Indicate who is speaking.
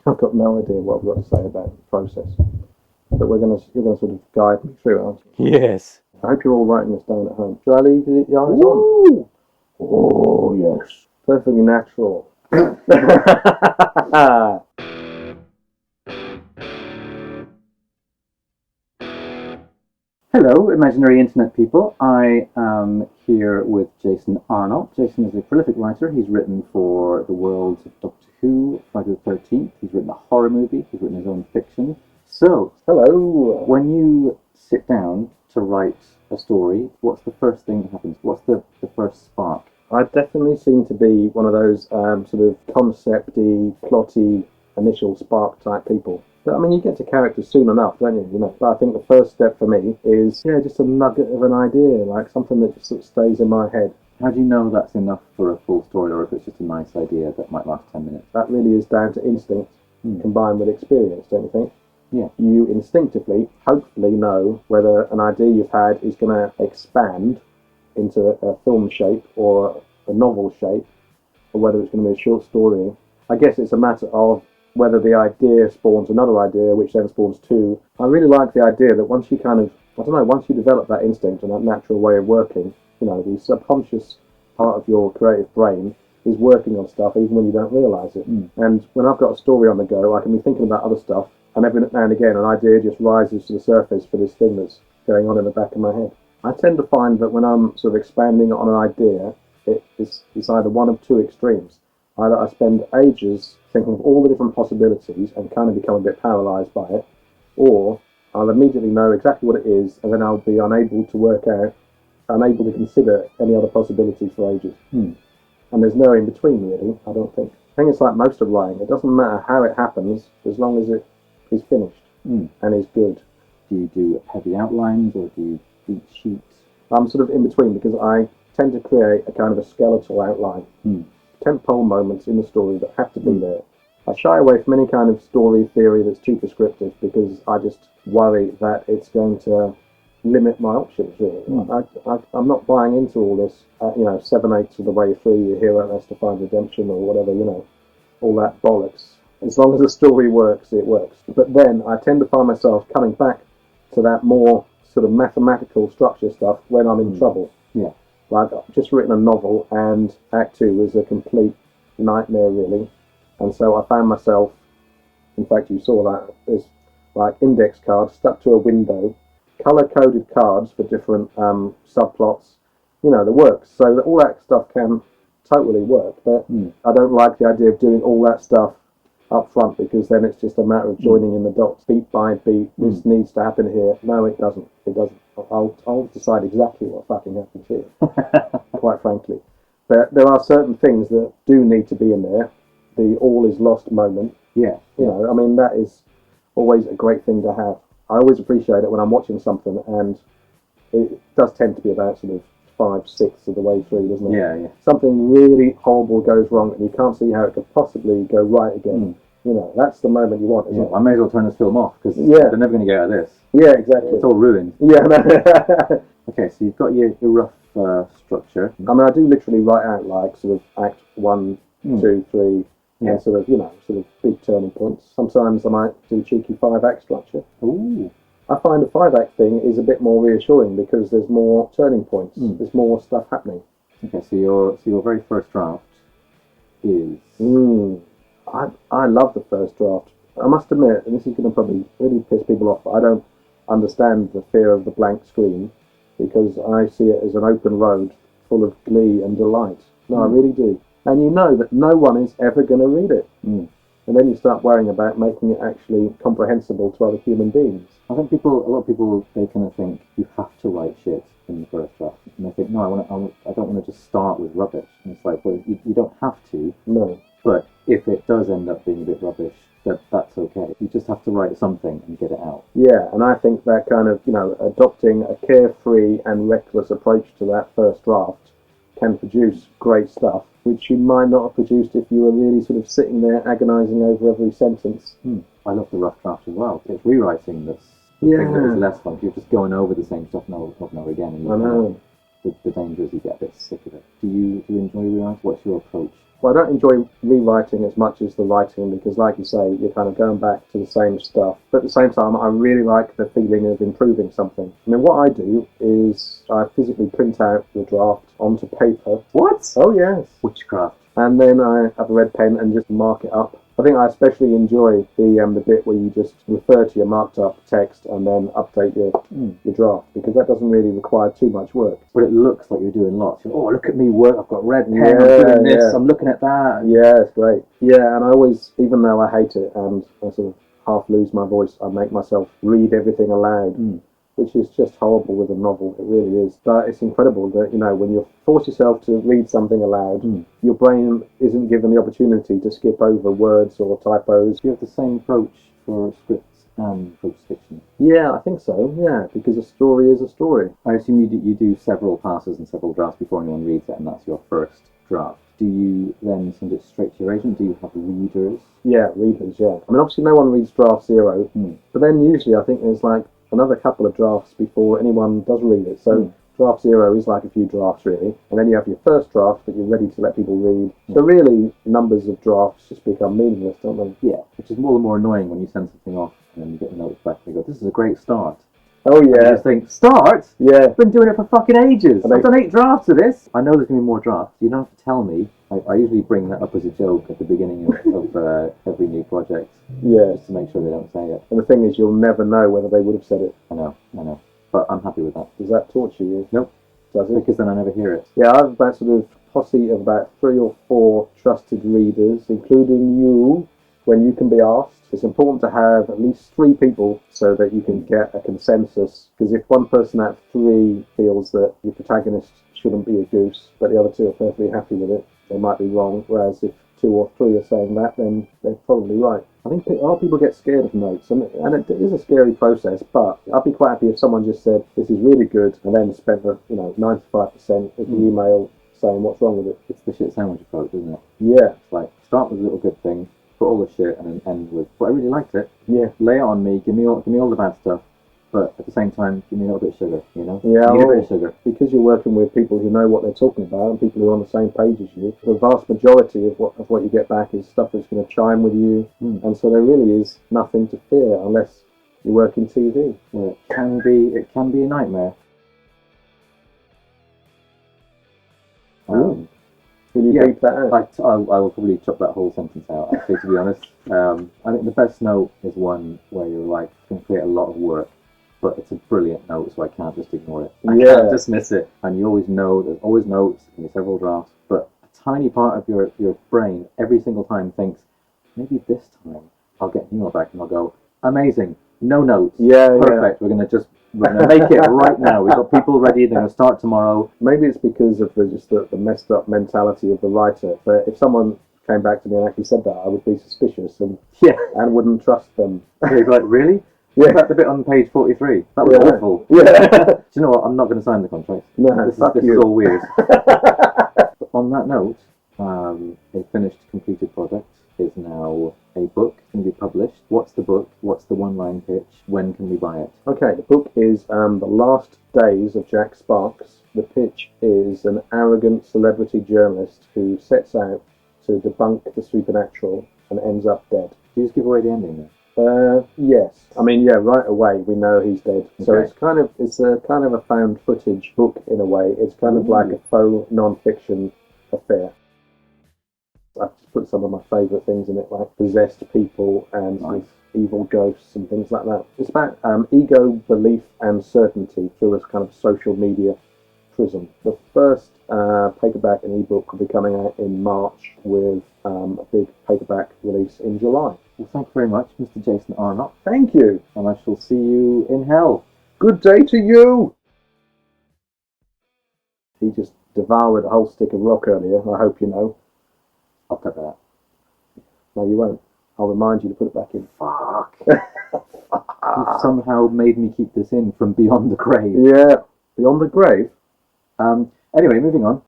Speaker 1: I've got no idea what I've got to say about the process. But you're gonna sort of guide me through it, aren't you?
Speaker 2: Yes.
Speaker 1: I hope you're all writing this down at home. Shall I leave the eyes on? Oh, yes. Perfectly natural.
Speaker 2: Hello, imaginary internet people. I am here with Jason Arnopp. Jason is a prolific writer. He's written for the worlds of Doctor Who, Friday the 13th. He's written a horror movie. He's written his own fiction. So,
Speaker 1: hello.
Speaker 2: When you sit down to write a story, what's the first thing that happens? What's the first spark?
Speaker 1: I definitely seem to be one of those sort of concept-y, plotty, initial spark type people. But I mean, you get to characters soon enough, don't you? But I think the first step for me is, just a nugget of an idea, like something that just sort of stays in my head.
Speaker 2: How do you know that's enough for a full story, or if it's just a nice idea that might last 10 minutes?
Speaker 1: That really is down to instinct combined with experience, don't you think?
Speaker 2: Yeah.
Speaker 1: You instinctively, hopefully, know whether an idea you've had is going to expand into a film shape or a novel shape, or whether it's going to be a short story. I guess it's a matter of whether the idea spawns another idea, which then spawns two. I really like the idea that once you once you develop that instinct and that natural way of working, the subconscious part of your creative brain is working on stuff even when you don't realise it. And when I've got a story on the go, I can be thinking about other stuff, and every now and again an idea just rises to the surface for this thing that's going on in the back of my head. I tend to find that when I'm sort of expanding on an idea, it's either one of two extremes. Either I spend ages thinking of all the different possibilities and kind of become a bit paralysed by it, or I'll immediately know exactly what it is, and then I'll be unable to consider any other possibilities for ages. And there's no in between, really, I don't think. I think it's like most of writing. It doesn't matter how it happens, as long as it is finished and is good.
Speaker 2: Do you do heavy outlines, or do you beat sheets?
Speaker 1: I'm sort of in between, because I tend to create a kind of a skeletal outline. Tentpole moments in the story that have to be there. I shy away from any kind of story theory that's too prescriptive, because I just worry that it's going to limit my options, really. I'm not buying into all this, 7/8 of the way through, your hero has to find redemption or whatever, all that bollocks. As long as the story works, it works. But then I tend to find myself coming back to that more sort of mathematical structure stuff when I'm in trouble.
Speaker 2: Yeah.
Speaker 1: Like, I've just written a novel, and Act 2 was a complete nightmare, really. And so I found myself, in fact, you saw that, there's like index cards stuck to a window, colour-coded cards for different subplots, the works. So that all that stuff can totally work, but I don't like the idea of doing all that stuff up front, because then it's just a matter of joining in the dots, beat by beat. This needs to happen here. No, it doesn't. I'll decide exactly what fucking happens here, quite frankly. But there are certain things that do need to be in there. The all is lost moment.
Speaker 2: Yeah.
Speaker 1: I mean, that is always a great thing to have. I always appreciate it when I'm watching something, and it does tend to be about sort of 5/6 of the way through, doesn't it?
Speaker 2: Yeah.
Speaker 1: Something really horrible goes wrong, and you can't see how it could possibly go right again. That's the moment you want, isn't it?
Speaker 2: I may as well turn this film off, because they're never going to get out of this.
Speaker 1: Yeah, exactly.
Speaker 2: It's all ruined.
Speaker 1: Yeah.
Speaker 2: Okay, so you've got your rough structure.
Speaker 1: I mean, I do literally write out like sort of Act 1, 2, 3, and sort of big turning points. Sometimes I might do a cheeky 5-act structure.
Speaker 2: Ooh.
Speaker 1: I find a 5-act thing is a bit more reassuring, because there's more turning points. There's more stuff happening.
Speaker 2: Okay, so your very first draft is...
Speaker 1: I love the first draft. I must admit, and this is going to probably really piss people off, but I don't understand the fear of the blank screen, because I see it as an open road full of glee and delight. No, I really do. And you know that no one is ever going to read it. And then you start worrying about making it actually comprehensible to other human beings.
Speaker 2: I think a lot of people, they kind of think you have to write shit in the first draft. And they think, no, I don't want to just start with rubbish. And it's like, well, you don't have to.
Speaker 1: No.
Speaker 2: But if it does end up being a bit rubbish, that's okay. You just have to write something and get it out.
Speaker 1: Yeah, and I think that kind of, adopting a carefree and reckless approach to that first draft can produce great stuff, which you might not have produced if you were really sort of sitting there agonising over every sentence.
Speaker 2: I love the rough draft as well. It's rewriting that's the thing that is less fun. You're just going over the same stuff over and over again. And
Speaker 1: I know.
Speaker 2: The danger is you get a bit sick of it. Do you enjoy rewriting? What's your approach?
Speaker 1: Well, I don't enjoy rewriting as much as the writing because, like you say, you're kind of going back to the same stuff. But at the same time, I really like the feeling of improving something. I mean, what I do is I physically print out the draft onto paper.
Speaker 2: What?
Speaker 1: Oh, yes.
Speaker 2: Witchcraft.
Speaker 1: And then I have a red pen and just mark it up. I think I especially enjoy the bit where you just refer to your marked up text and then update your draft, because that doesn't really require too much work.
Speaker 2: But it looks like you're doing lots. Oh, look at me work! I've got red pen. I'm doing this. I'm looking at that.
Speaker 1: Yeah, it's great. Yeah, and I always, even though I hate it and I sort of half lose my voice, I make myself read everything aloud. Which is just horrible with a novel, it really is. But it's incredible that, you know, when you force yourself to read something aloud, your brain isn't given the opportunity to skip over words or typos.
Speaker 2: Do you have the same approach for scripts and fiction?
Speaker 1: Yeah, I think so, yeah, because a story is a story.
Speaker 2: I assume you do several passes and several drafts before anyone reads it, and that's your first draft. Do you then send it straight to your agent? Do you have readers?
Speaker 1: Yeah, readers, yeah. I mean, obviously no one reads draft zero, but then usually I think there's like another couple of drafts before anyone does read it. So draft zero is like a few drafts, really. And then you have your first draft that you're ready to let people read. So really, numbers of drafts just become meaningless, don't they?
Speaker 2: Yeah, which is more and more annoying when you send something off and then you get the notes back and you go, this is a great start.
Speaker 1: Oh, yeah.
Speaker 2: And you just think, start?
Speaker 1: Yeah.
Speaker 2: I've been doing it for fucking ages. I've done 8 drafts of this. I know there's going to be more drafts. You don't have to tell me. I usually bring that up as a joke at the beginning of every new project.
Speaker 1: Yeah.
Speaker 2: Just to make sure they don't say it.
Speaker 1: And the thing is, you'll never know whether they would have said it.
Speaker 2: I know. But I'm happy with that.
Speaker 1: Does that torture you?
Speaker 2: Nope.
Speaker 1: Does it?
Speaker 2: Because then I never hear it.
Speaker 1: Yeah, I have about sort of posse of about 3 or 4 trusted readers, including you, when you can be asked. It's important to have at least 3 people so that you can get a consensus, because if one person out of 3 feels that your protagonist shouldn't be a goose, but the other 2 are perfectly happy with it, they might be wrong, whereas if 2 or 3 are saying that, then they're probably right. I think a lot of people get scared of notes, and it is a scary process, but I'd be quite happy if someone just said, this is really good, and then spent the 95% of the email saying what's wrong with it.
Speaker 2: It's the shit sandwich approach, isn't it?
Speaker 1: Yeah.
Speaker 2: It's like, start with a little good thing, put all the shit, and then end with, but I really liked it.
Speaker 1: Yeah.
Speaker 2: Lay it on me, give me all the bad stuff, but at the same time, give me a little bit of sugar, you know?
Speaker 1: Yeah,
Speaker 2: you need a bit of sugar.
Speaker 1: Because you're working with people who know what they're talking about and people who are on the same page as you, the vast majority of what you get back is stuff that's going to chime with you, and so there really is nothing to fear unless you work in TV.
Speaker 2: Well, it can be a nightmare.
Speaker 1: Will you beep that out?
Speaker 2: I will probably chop that whole sentence out, actually, to be honest. I think the best note is one where you're like, it's going to create a lot of work, but it's a brilliant note, so I can't just ignore it. I can't dismiss it. And you always know, there's always notes, there can be several drafts, but a tiny part of your brain every single time thinks, maybe this time I'll get an email back and I'll go, amazing, no notes, perfect, we're going to make it right now. We've got people ready, they're going to start tomorrow.
Speaker 1: Maybe it's because of the messed up mentality of the writer, but if someone came back to me and actually said that, I would be suspicious and wouldn't trust them.
Speaker 2: You'd be like, really?
Speaker 1: Yeah.
Speaker 2: That's the bit on page 43. That was awful.
Speaker 1: Yeah.
Speaker 2: Do you know what? I'm not going to sign the contract.
Speaker 1: No,
Speaker 2: this is all weird. But on that note, a finished, completed project is now a book. It's going to be published. What's the book? What's the one-line pitch? When can we buy it?
Speaker 1: Okay, the book is The Last Days of Jack Sparks. The pitch is an arrogant celebrity journalist who sets out to debunk the supernatural and ends up dead.
Speaker 2: Do you just give away the ending then?
Speaker 1: Yes. I mean, right away we know he's dead. So it's a kind of a found footage book in a way. It's kind of like a faux non-fiction affair. I've just put some of my favourite things in it, like possessed people and evil ghosts and things like that. It's about ego, belief and certainty through a kind of social media prism. The first paperback and ebook will be coming out in March with a big paperback release in July.
Speaker 2: Well, thank you very much, Mr. Jason Arnopp.
Speaker 1: Thank you.
Speaker 2: And I shall see you in hell.
Speaker 1: Good day to you. He just devoured a whole stick of rock earlier, I hope you know.
Speaker 2: I'll cut that out.
Speaker 1: No, you won't. I'll remind you to put it back in.
Speaker 2: Fuck. You've somehow made me keep this in from beyond the grave.
Speaker 1: Yeah, beyond the grave.
Speaker 2: Anyway, moving on.